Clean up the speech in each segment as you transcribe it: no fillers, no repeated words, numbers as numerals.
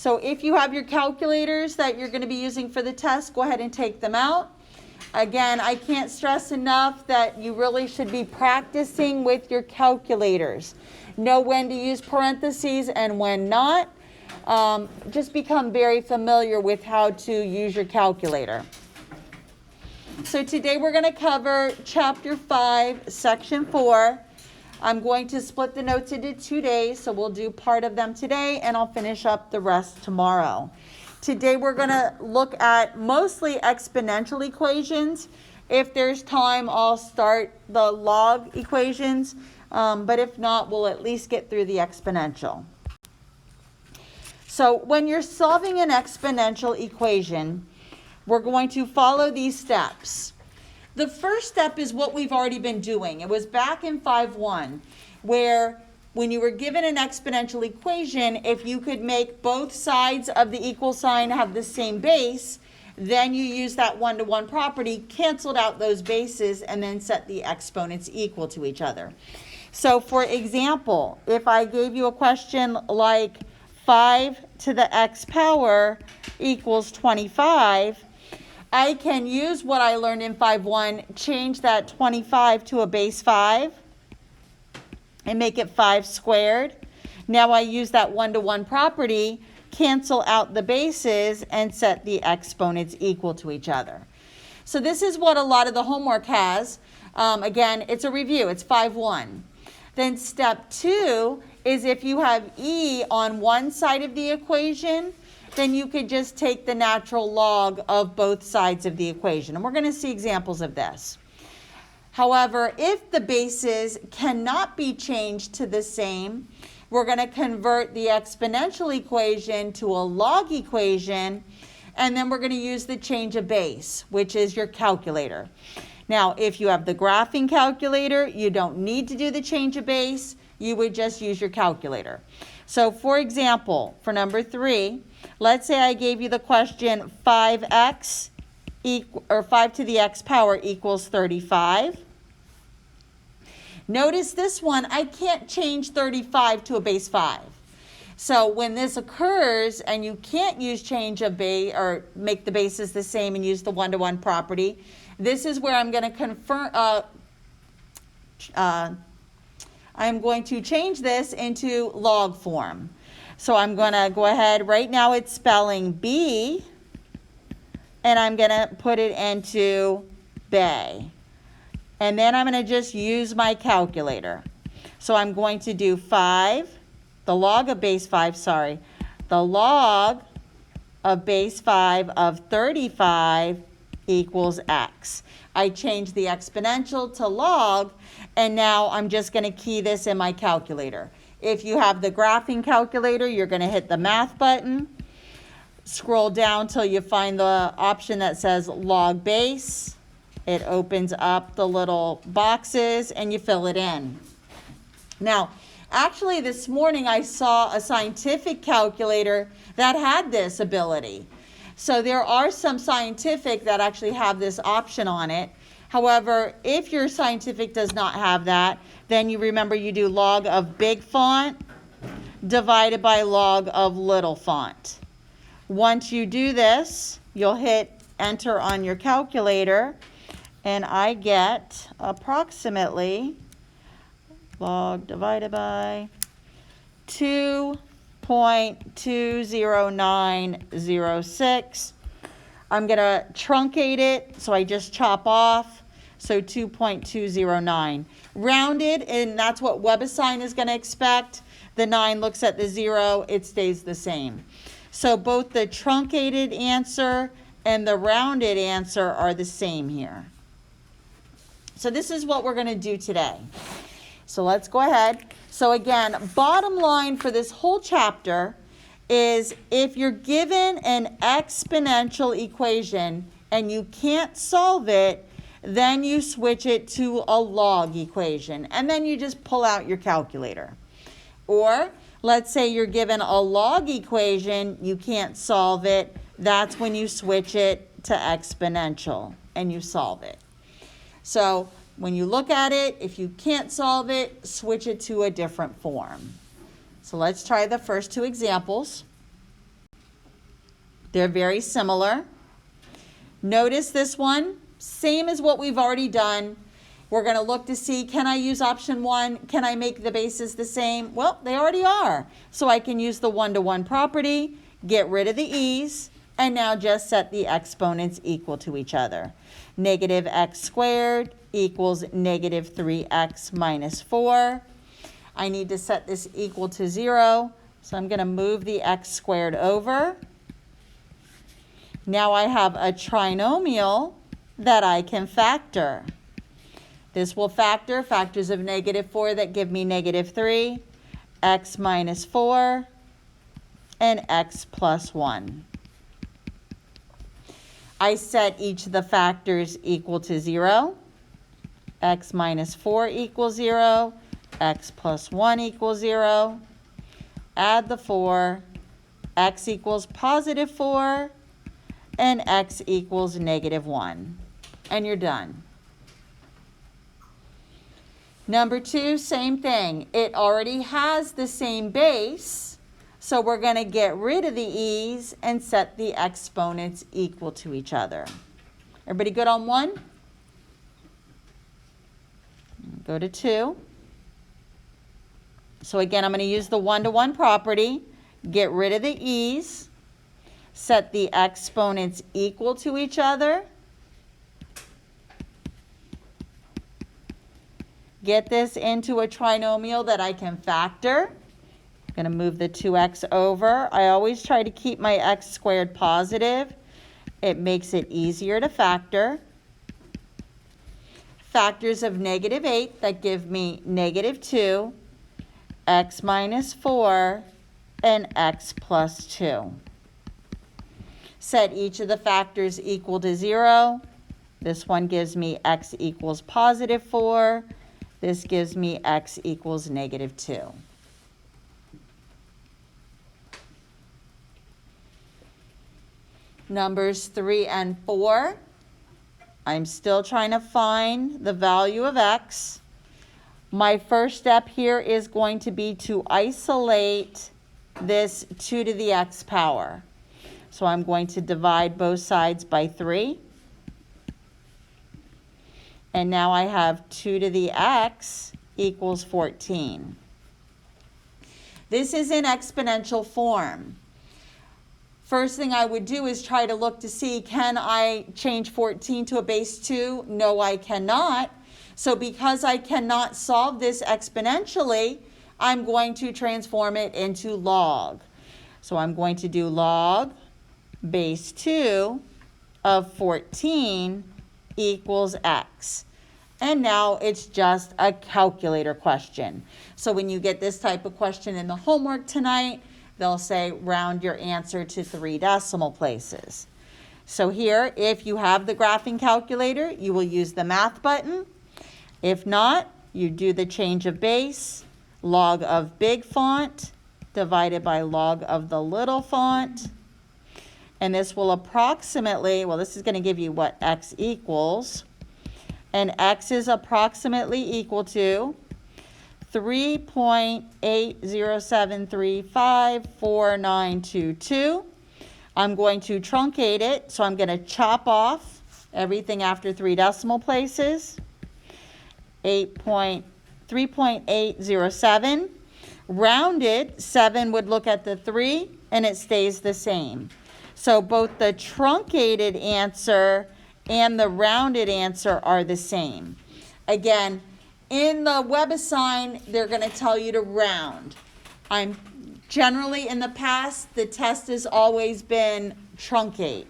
So if you have your calculators that you're going to be using for the test, go ahead and take them out. Again, I can't stress enough that you really should be practicing with your calculators. Know when to use parentheses and when not. Just become very familiar with how to use your calculator. So today we're going to cover Chapter 5, Section 4. I'm going to split the notes into 2 days, so we'll do part of them today, and I'll finish up the rest tomorrow. Today we're going to look at mostly exponential equations. If there's time, I'll start the log equations, but if not, we'll at least get through the exponential. So when you're solving an exponential equation, we're going to follow these steps. The first step is what we've already been doing. It was back in 5.1, where when you were given an exponential equation, if you could make both sides of the equal sign have the same base, then you use that one-to-one property, canceled out those bases, and then set the exponents equal to each other. So for example, if I gave you a question like 5 to the x power equals 25, I can use what I learned in 5.1, change that 25 to a base 5, and make it 5 squared. Now I use that one-to-one property, cancel out the bases, and set the exponents equal to each other. So this is what a lot of the homework has. Again, it's a review. It's 5.1. Then step 2 is if you have e on one side of the equation, then you could just take the natural log of both sides of the equation. And we're going to see examples of this. However, if the bases cannot be changed to the same, we're going to convert the exponential equation to a log equation, and then we're going to use the change of base, which is your calculator. Now, if you have the graphing calculator, you don't need to do the change of base. You would just use your calculator. So, for example, for number 3, let's say I gave you the question 5x or 5 to the x power equals 35. Notice this one, I can't change 35 to a base 5. So when this occurs and you can't use change of base or make the bases the same and use the one-to-one property, this is where I'm going to confirm. I'm going to change this into log form. So I'm going to go ahead, right now it's spelling B, and I'm going to put it into bay. And then I'm going to just use my calculator. So I'm going to do 5, the log of base 5, the log of base 5 of 35 equals x. I changed the exponential to log, and now I'm just going to key this in my calculator. If you have the graphing calculator, you're going to hit the math button, scroll down till you find the option that says log base. It opens up the little boxes and you fill it in. Now, actually this morning I saw a scientific calculator that had this ability. So there are some scientific that actually have this option on it. However, if your scientific does not have that, then you remember you do log of big font divided by log of little font. Once you do this, you'll hit enter on your calculator, and I get approximately log divided by 2.20906. I'm going to truncate it, so I just chop off, so 2.209. Rounded, and that's what WebAssign is going to expect. The 9 looks at the 0, it stays the same. So both the truncated answer and the rounded answer are the same here. So this is what we're going to do today. So let's go ahead. So again, bottom line for this whole chapter is if you're given an exponential equation and you can't solve it, then you switch it to a log equation, and then you just pull out your calculator. Or let's say you're given a log equation, you can't solve it, that's when you switch it to exponential and you solve it. So when you look at it, if you can't solve it, switch it to a different form. So let's try the first two examples. They're very similar. Notice this one, same as what we've already done. We're going to look to see, can I use option 1? Can I make the bases the same? Well, they already are. So I can use the one-to-one property, get rid of the e's, and now just set the exponents equal to each other. Negative x squared equals negative 3x minus 4. I need to set this equal to 0, so I'm going to move the x squared over. Now I have a trinomial that I can factor. This will factor factors of negative 4 that give me negative 3, x minus 4, and x plus 1. I set each of the factors equal to 0. X minus 4 equals 0. X plus 1 equals 0. Add the 4. X equals positive 4. And x equals negative 1. And you're done. Number 2, same thing. It already has the same base, so we're going to get rid of the e's and set the exponents equal to each other. Everybody good on 1? Go to 2. So again, I'm going to use the one-to-one property, get rid of the e's, set the exponents equal to each other. Get this into a trinomial that I can factor. I'm going to move the 2x over. I always try to keep my x squared positive. It makes it easier to factor. Factors of negative 8 that give me negative 2, x minus 4, and x plus 2. Set each of the factors equal to 0. This one gives me x equals positive 4. This gives me x equals negative 2. Numbers 3 and 4. I'm still trying to find the value of x. My first step here is going to be to isolate this 2 to the x power. So I'm going to divide both sides by 3. And now I have 2 to the x equals 14. This is in exponential form. First thing I would do is try to look to see, can I change 14 to a base 2? No, I cannot. So because I cannot solve this exponentially, I'm going to transform it into log. So I'm going to do log base 2 of 14 equals x. And now it's just a calculator question. So when you get this type of question in the homework tonight, they'll say round your answer to 3 decimal places. So here, if you have the graphing calculator, you will use the math button. If not, you do the change of base, log of big font divided by log of the little font. And this will approximately, well, this is going to give you what x equals. And x is approximately equal to 3.807354922. I'm going to truncate it, so I'm going to chop off everything after 3 decimal places. 3.807. Rounded, 7 would look at the 3, and it stays the same. So both the truncated answer and the rounded answer are the same. Again, in the WebAssign, they're going to tell you to round. I'm generally, in the past, the test has always been truncate.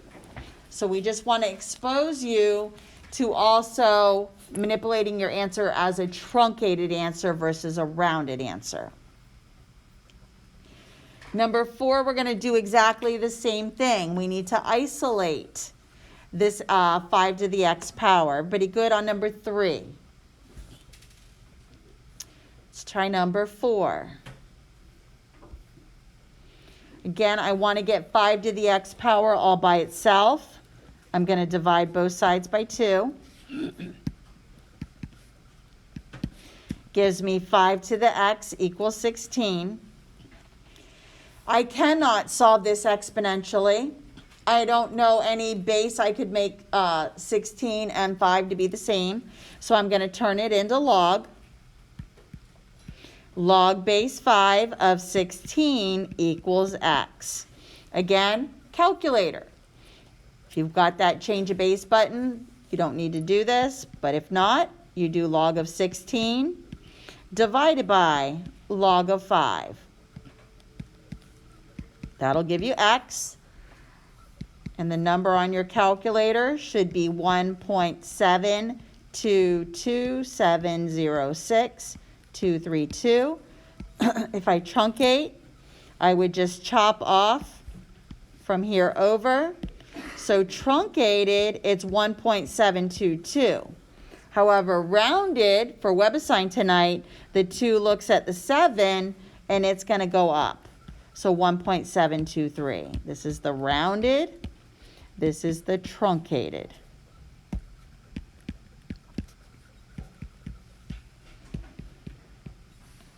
So we just want to expose you to also manipulating your answer as a truncated answer versus a rounded answer. Number 4, we're going to do exactly the same thing. We need to isolate this 5 to the x power. Everybody good on number 3? Let's try number 4. Again, I want to get 5 to the x power all by itself. I'm going to divide both sides by 2. Gives me 5 to the x equals 16. I cannot solve this exponentially. I don't know any base. I could make 16 and 5 to be the same. So I'm going to turn it into log. Log base 5 of 16 equals x. Again, calculator. If you've got that change of base button, you don't need to do this. But if not, you do log of 16 divided by log of 5. That'll give you x. And the number on your calculator should be 1.722706.232. If I truncate, I would just chop off from here over. So truncated, it's 1.722. However, rounded for WebAssign tonight, the 2 looks at the 7 and it's going to go up. So 1.723. This is the rounded. This is the truncated.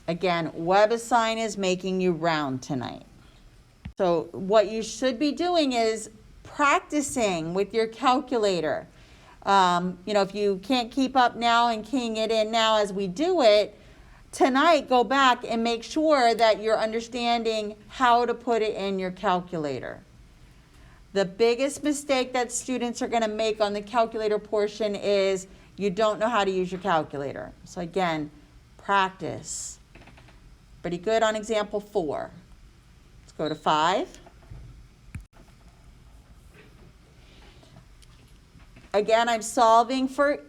Again, WebAssign is making you round tonight. So what you should be doing is practicing with your calculator. If you can't keep up now and keying it in now as we do it, tonight go back and make sure that you're understanding how to put it in your calculator. The biggest mistake that students are going to make on the calculator portion is you don't know how to use your calculator. So again, practice. Pretty good on example 4. Let's go to 5. Again, I'm solving for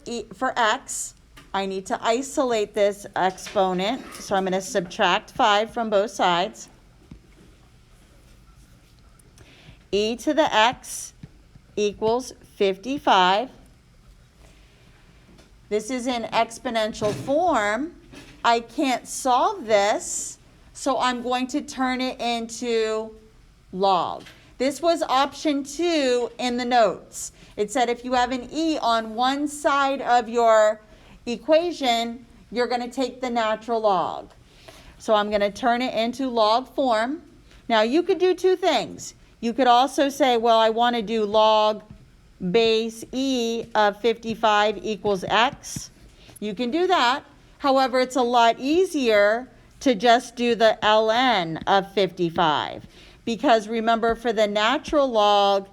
x. I need to isolate this exponent, so I'm going to subtract 5 from both sides. E to the x equals 55. This is in exponential form. I can't solve this, so I'm going to turn it into log. This was option 2 in the notes. It said if you have an e on one side of your equation, you're going to take the natural log. So I'm going to turn it into log form. Now you could do 2 things. You could also say, well, I want to do log base e of 55 equals x. You can do that. However, it's a lot easier to just do the ln of 55. Because remember, for the natural log,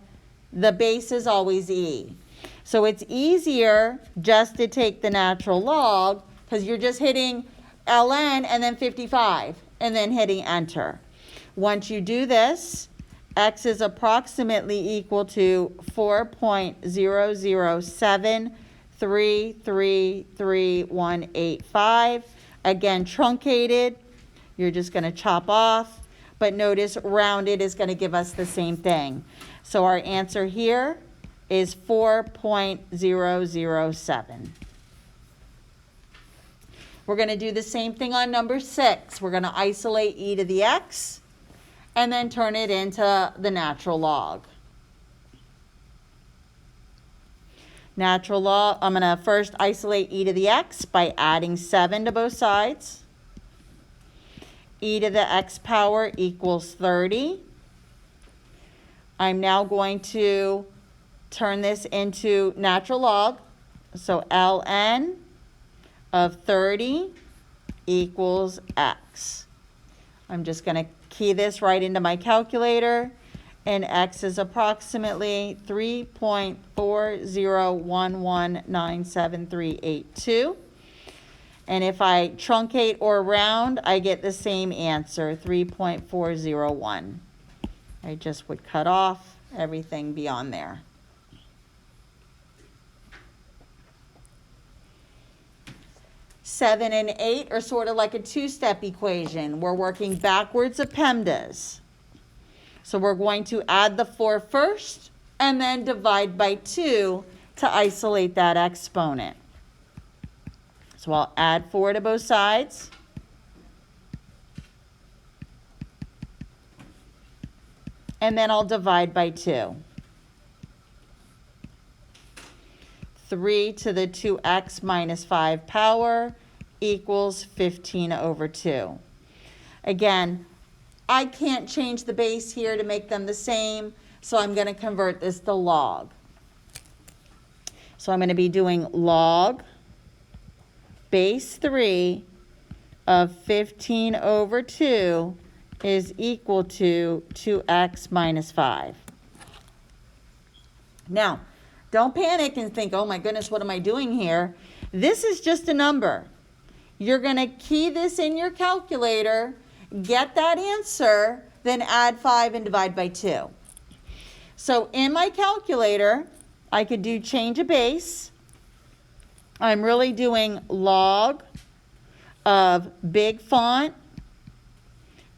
the base is always e. So it's easier just to take the natural log because you're just hitting ln and then 55 and then hitting enter. Once you do this, x is approximately equal to 4.007333185. Again, truncated, you're just going to chop off. But notice rounded is going to give us the same thing. So our answer here is 4.007. We're going to do the same thing on number 6. We're going to isolate e to the x and then turn it into the natural log. Natural log, I'm going to first isolate e to the x by adding 7 to both sides. E to the x power equals 30. I'm now going to turn this into natural log. So ln of 30 equals x. I'm just going to key this right into my calculator, and x is approximately 3.40119738.2. And if I truncate or round, I get the same answer, 3.401. I just would cut off everything beyond there. Seven and 8 are sort of like a 2-step equation. We're working backwards of PEMDAS. So we're going to add the 4 first and then divide by 2 to isolate that exponent. So I'll add 4 to both sides. And then I'll divide by 2. 3 to the 2x minus 5 power equals 15 over 2. Again, I can't change the base here to make them the same, So I'm going to convert this to log. So I'm going to be doing log base 3 of 15 over 2 is equal to 2x minus 5. Now, don't panic and think, oh my goodness, what am I doing here? This is just a number. You're going to key this in your calculator, get that answer, then add 5 and divide by 2. So in my calculator, I could do change of base. I'm really doing log of big font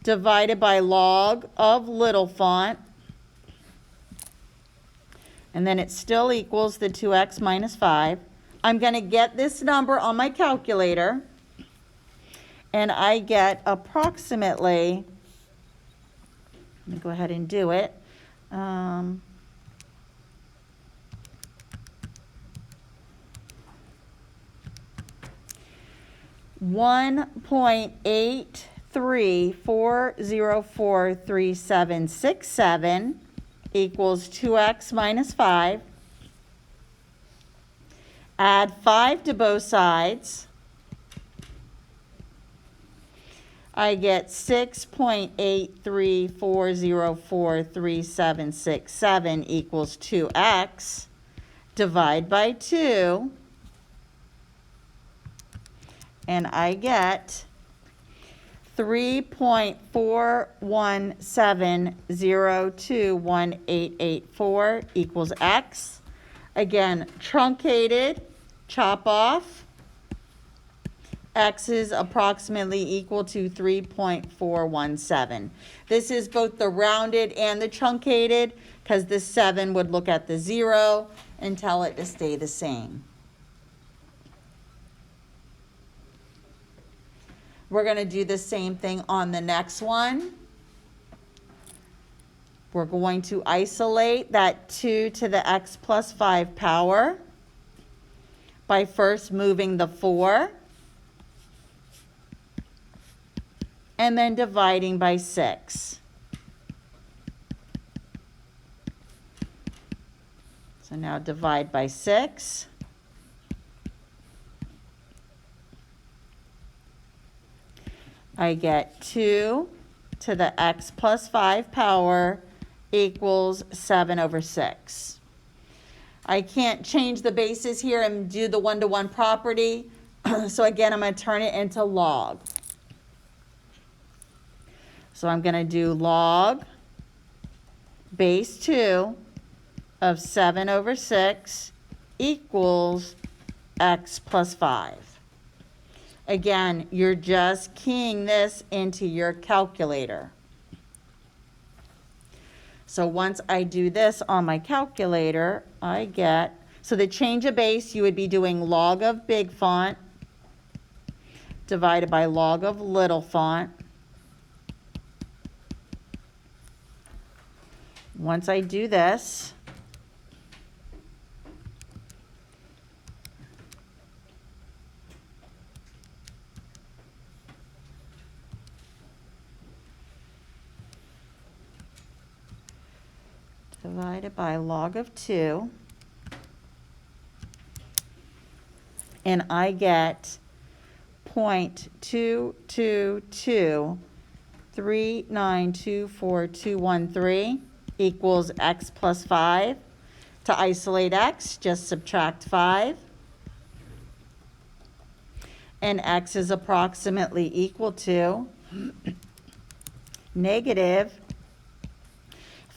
divided by log of little font. And then it still equals the 2x minus 5. I'm going to get this number on my calculator. And I get approximately, let me go ahead and do it. 1.834043767 equals 2x minus 5. Add 5 to both sides. I get 6.834043767 equals 2x. Divide by 2. And I get 3.417021884 equals x. Again, truncated, chop off. X is approximately equal to 3.417. This is both the rounded and the truncated, because the 7 would look at the 0 and tell it to stay the same. We're going to do the same thing on the next one. We're going to isolate that 2 to the x plus 5 power by first moving the 4 and then dividing by 6. So now divide by 6. I get 2 to the x plus 5 power equals 7 over 6. I can't change the bases here and do the one-to-one property. So again, I'm going to turn it into log. So I'm going to do log base 2 of 7 over 6 equals x plus 5. Again, you're just keying this into your calculator. So once I do this on my calculator, I get, so the change of base, you would be doing log of big font divided by log of little font. Once I do this, divided by log of 2, and I get 0.22239242213 equals x plus 5. To isolate x, just subtract 5. And x is approximately equal to negative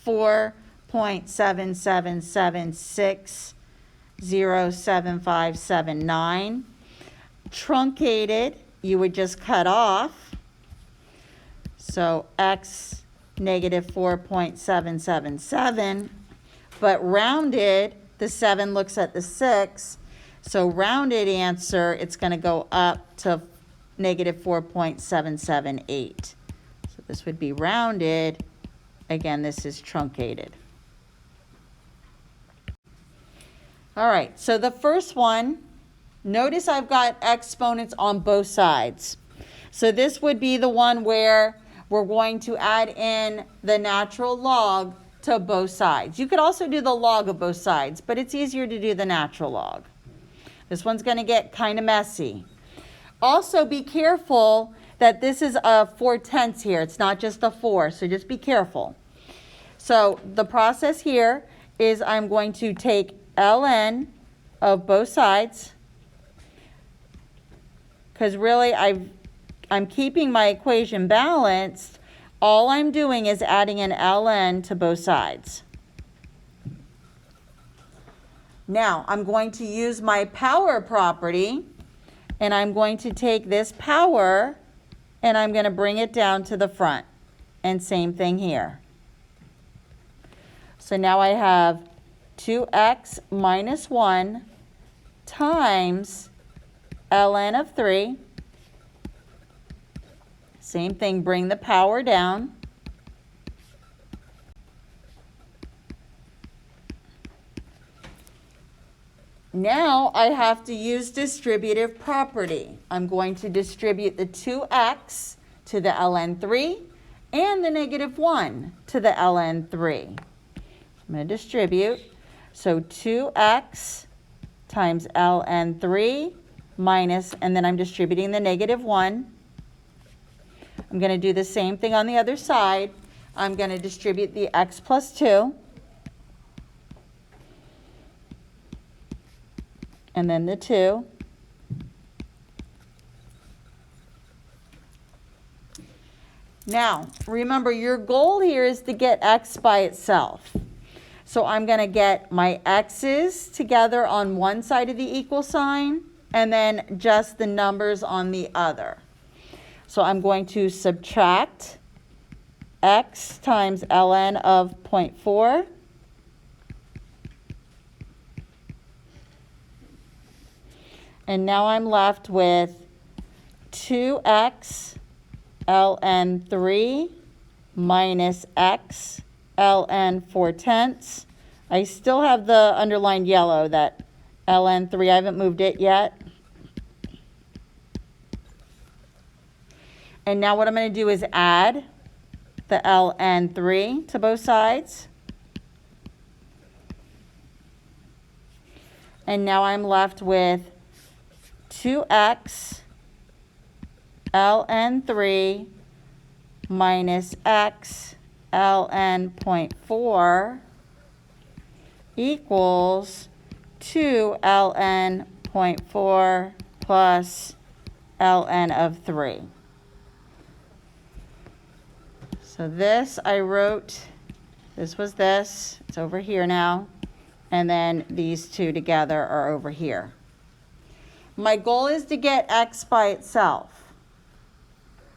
4.7776077579. Truncated, you would just cut off. So x negative 4.777. But rounded, the 7 looks at the 6. So rounded answer, it's going to go up to negative 4.778. So this would be rounded. Again, this is truncated. All right, so the first one, notice I've got exponents on both sides. So this would be the one where we're going to add in the natural log to both sides. You could also do the log of both sides, but it's easier to do the natural log. This one's going to get kind of messy. Also, be careful that this is a 4/10 here. It's not just a 4, so just be careful. So the process here is I'm going to take ln of both sides, because really I'm keeping my equation balanced. All I'm doing is adding an ln to both sides. Now I'm going to use my power property, and I'm going to take this power and I'm going to bring it down to the front. And same thing here. So now I have 2x minus 1 times ln of 3. Same thing, bring the power down. Now I have to use distributive property. I'm going to distribute the 2x to the ln 3 and the negative 1 to the ln 3. I'm going to distribute. So 2x times ln 3 minus, and then I'm distributing the negative 1. I'm going to do the same thing on the other side. I'm going to distribute the x plus 2. And then the 2. Now, remember, your goal here is to get x by itself. So I'm going to get my x's together on one side of the equal sign, and then just the numbers on the other. So I'm going to subtract x times ln of 0.4. And now I'm left with 2x ln 3 minus x ln 4/10. I still have the underlined yellow, that ln 3. I haven't moved it yet. And now what I'm going to do is add the ln 3 to both sides. And now I'm left with 2x ln 3 minus x ln 0.4 equals 2 ln 0.4 plus ln of 3. So this I wrote, this was this, it's over here now, and then these two together are over here. My goal is to get x by itself.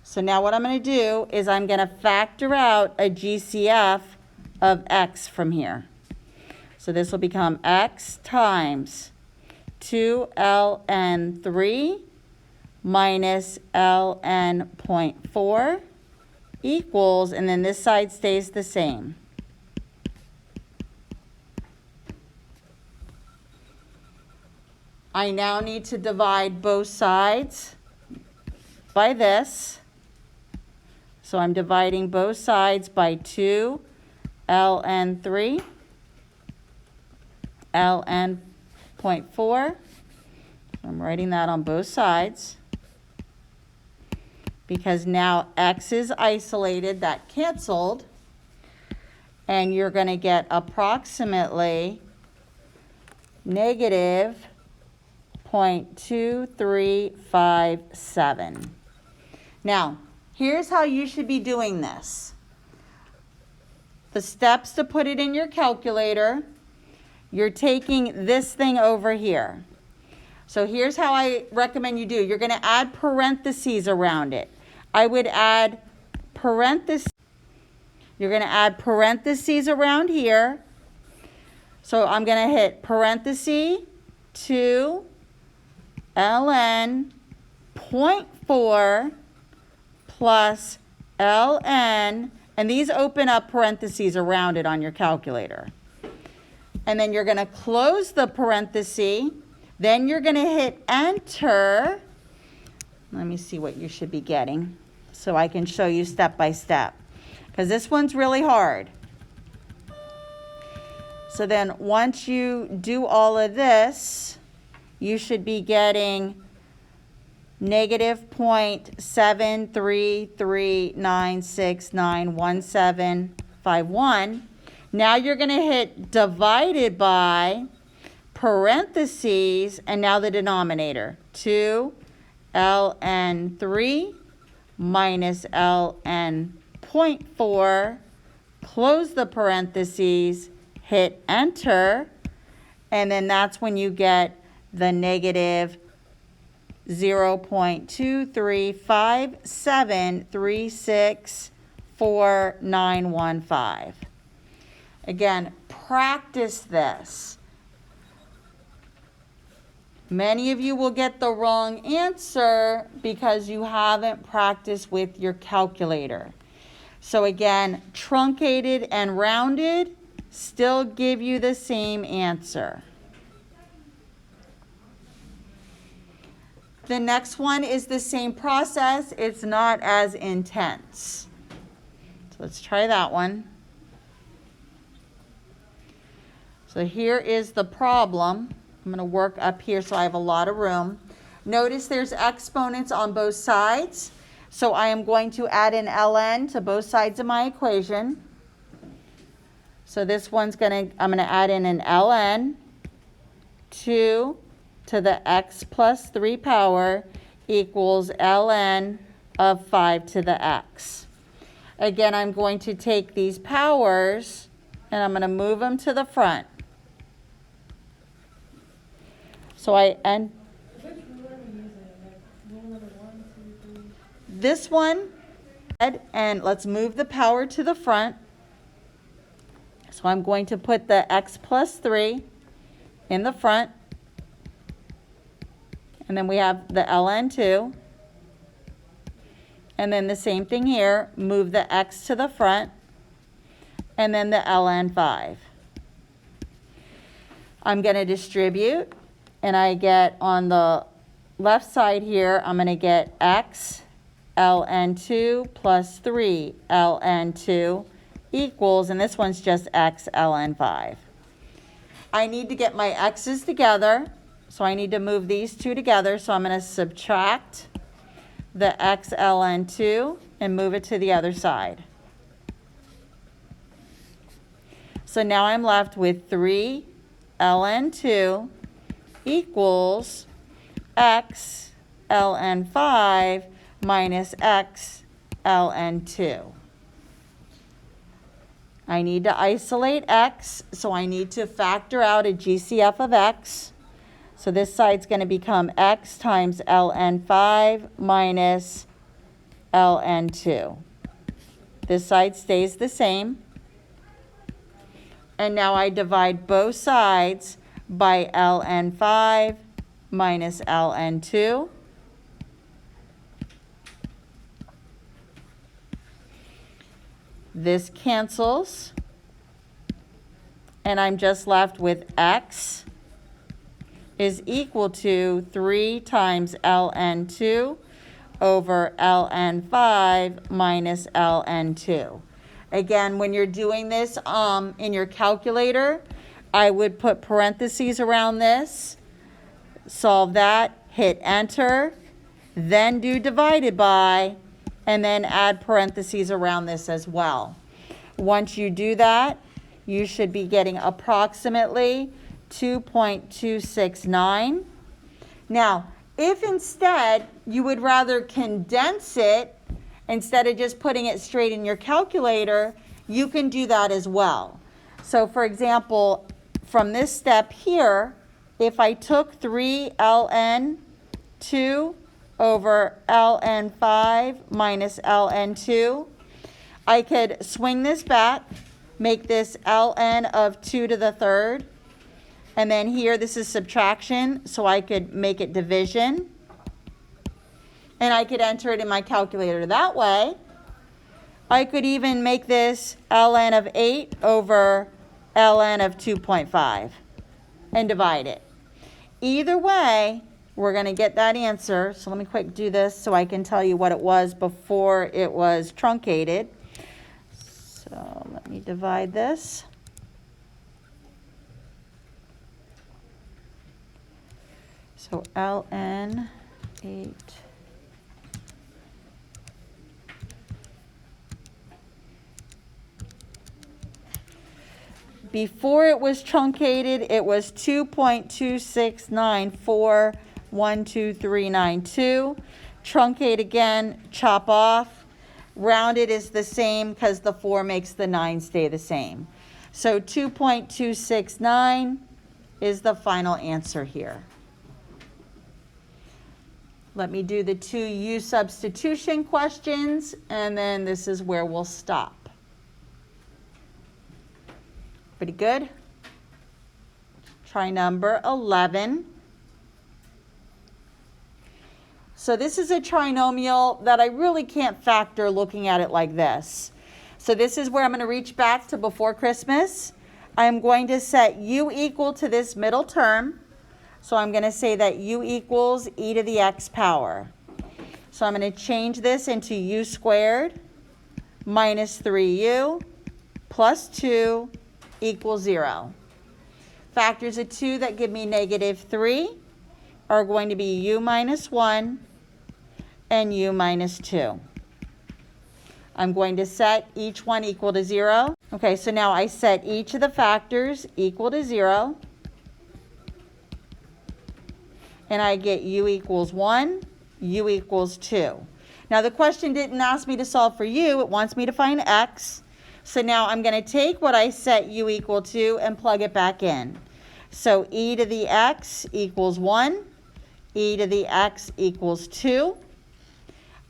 So now what I'm going to do is I'm going to factor out a GCF of x from here. So this will become x times 2 ln 3 minus ln 0.4 equals, and then this side stays the same. I now need to divide both sides by this. So I'm dividing both sides by 2 ln 3 ln 0.4. I'm writing that on both sides, because now x is isolated, that canceled, and you're going to get approximately negative 0.2357. Now, here's how you should be doing this. The steps to put it in your calculator, you're taking this thing over here. So here's how I recommend you do. You're going to add parentheses around it. I would add parentheses. You're going to add parentheses around here. So I'm going to hit parenthesis 2 ln 0.4 plus ln, and these open up parentheses around it on your calculator. And then you're going to close the parenthesis. Then you're going to hit enter. Let me see what you should be getting so I can show you step by step, because this one's really hard. So then once you do all of this, you should be getting negative 0.7339691751. Now you're going to hit divided by parentheses, and now the denominator, 2 ln 3 minus ln 0.4, close the parentheses, hit enter, and then that's when you get the negative 0.2357364915. Again, practice this. Many of you will get the wrong answer because you haven't practiced with your calculator. So again, truncated and rounded still give you the same answer. The next one is the same process. It's not as intense. So let's try that one. So here is the problem. I'm going to work up here so I have a lot of room. Notice there's exponents on both sides. So I am going to add an ln to both sides of my equation. So this one's I'm going to add in an ln 2 to the x plus 3 power equals ln of 5 to the x. Again, I'm going to take these powers and I'm going to move them to the front. So this one, and let's move the power to the front. So I'm going to put the x plus 3 in the front. And then we have the ln 2. And then the same thing here, move the x to the front. And then the ln 5. I'm going to distribute. And I get on the left side here, I'm going to get x ln 2 plus 3 ln 2 equals, and this one's just x ln 5. I need to get my x's together, so I need to move these two together. So I'm going to subtract the x ln 2 and move it to the other side. So now I'm left with 3 ln 2 equals x ln 5 minus x ln 2. I need to isolate x, so I need to factor out a GCF of x. So this side's going to become x times ln 5 minus ln 2. This side stays the same. And now I divide both sides by ln 5 minus ln 2. This cancels, and I'm just left with x is equal to 3 times ln 2 over ln 5 minus ln 2. Again, when you're doing this in your calculator, I would put parentheses around this, solve that, hit enter, then do divided by, and then add parentheses around this as well. Once you do that, you should be getting approximately 2.269. Now, if instead you would rather condense it, instead of just putting it straight in your calculator, you can do that as well. So for example, from this step here, if I took 3 ln 2 over ln 5 minus ln 2, I could swing this back, make this ln of 2 to the third, and then here this is subtraction, so I could make it division, and I could enter it in my calculator that way. I could even make this ln of 8 over ln of 2.5 and divide it. Either way, we're going to get that answer. So let me quick do this so I can tell you what it was before it was truncated. So let me divide this. So ln 8 before it was truncated, it was 2.269412392. Truncate again, chop off. Rounded is the same because the 4 makes the 9 stay the same. So 2.269 is the final answer here. Let me do the 2 U substitution questions, and then this is where we'll stop. Pretty good? Try number 11. So this is a trinomial that I really can't factor looking at it like this. So this is where I'm going to reach back to before Christmas. I'm going to set u equal to this middle term. So I'm going to say that u equals e to the x power. So I'm going to change this into u squared minus 3u plus 2 equals 0. Factors of 2 that give me negative 3 are going to be u minus 1 and u minus 2. I'm going to set each one equal to 0. Okay, so now I set each of the factors equal to 0. And I get u equals 1, u equals 2. Now the question didn't ask me to solve for u, it wants me to find x. So now I'm going to take what I set u equal to and plug it back in. So e to the x equals 1, e to the x equals 2.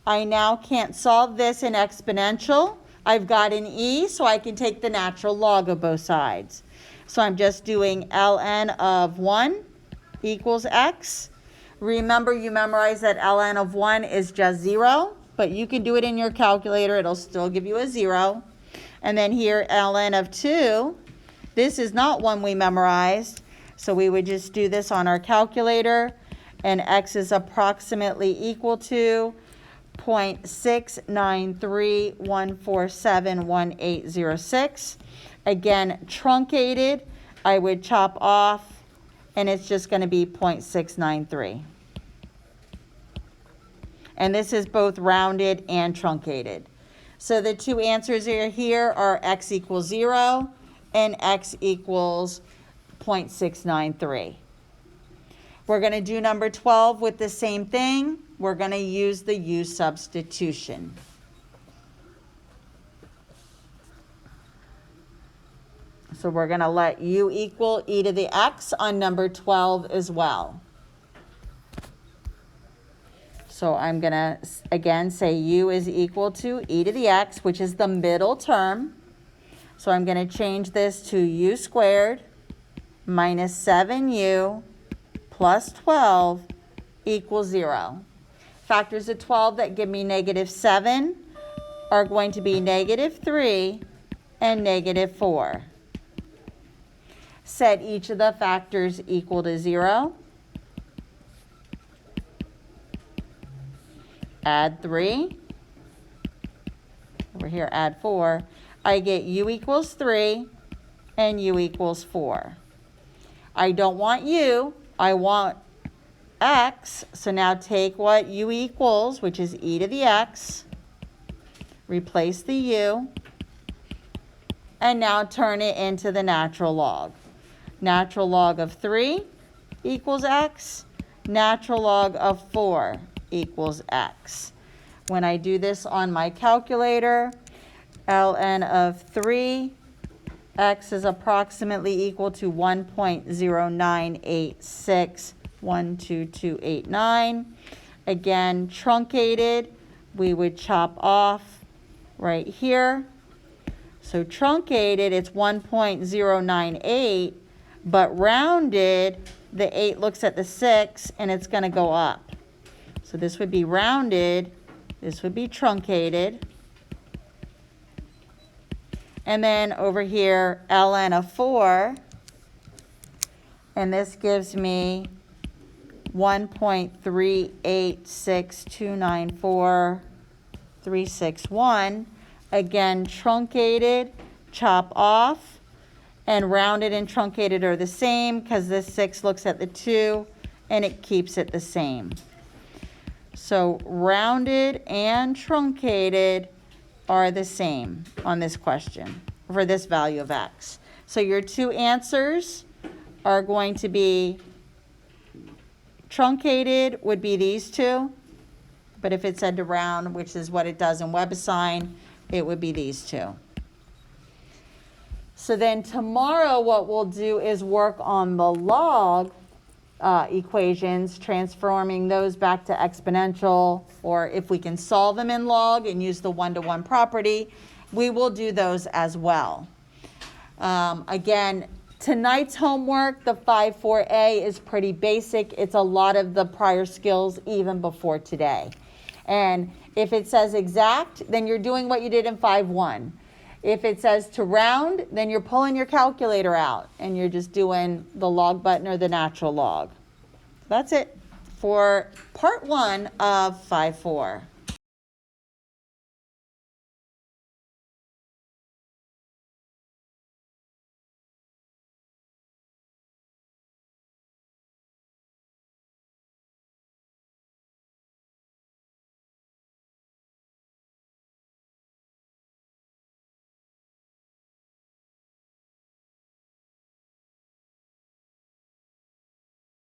I now can't solve this in exponential. I've got an e, so I can take the natural log of both sides. So I'm just doing ln of 1 equals x. Remember, you memorized that ln of 1 is just 0, but you can do it in your calculator. It'll still give you a 0. And then here, ln of 2, this is not one we memorized, so we would just do this on our calculator, and x is approximately equal to 0.693147180. Again, truncated, I would chop off, and it's just going to be 0.693. And this is both rounded and truncated. So the 2 answers here are x equals 0 and x equals 0.693. We're going to do number 12 with the same thing. We're going to use the u substitution. So we're going to let u equal e to the x on number 12 as well. So I'm going to, again, say u is equal to e to the x, which is the middle term. So I'm going to change this to u squared minus 7u plus 12 equals 0. Factors of 12 that give me negative 7 are going to be negative 3 and negative 4. Set each of the factors equal to 0. Add 3. Over here, add 4. I get u equals 3 and u equals 4. I don't want u, I want x. So now take what u equals, which is e to the x, replace the u, and now turn it into the natural log. Natural log of 3 equals x. Natural log of 4 equals x. When I do this on my calculator, ln of 3, x is approximately equal to 1.098612289. Again, truncated, we would chop off right here. So truncated, it's 1.098, but rounded, the 8 looks at the 6, and it's going to go up. So this would be rounded, this would be truncated. And then over here, ln of 4, and this gives me 1.386294361. Again, truncated, chop off, and rounded and truncated are the same because this 6 looks at the 2 and it keeps it the same. So rounded and truncated are the same on this question for this value of x. So your two answers are going to be truncated would be these two, but if it said to round, which is what it does in WebAssign, it would be these two. So then tomorrow what we'll do is work on the log equations, transforming those back to exponential, or if we can solve them in log and use the one-to-one property, we will do those as well. Again, tonight's homework, the 5.4a, is pretty basic. It's a lot of the prior skills even before today. And if it says exact, then you're doing what you did in 5.1. If it says to round, then you're pulling your calculator out and you're just doing the log button or the natural log. That's it for part 1 of 5.4.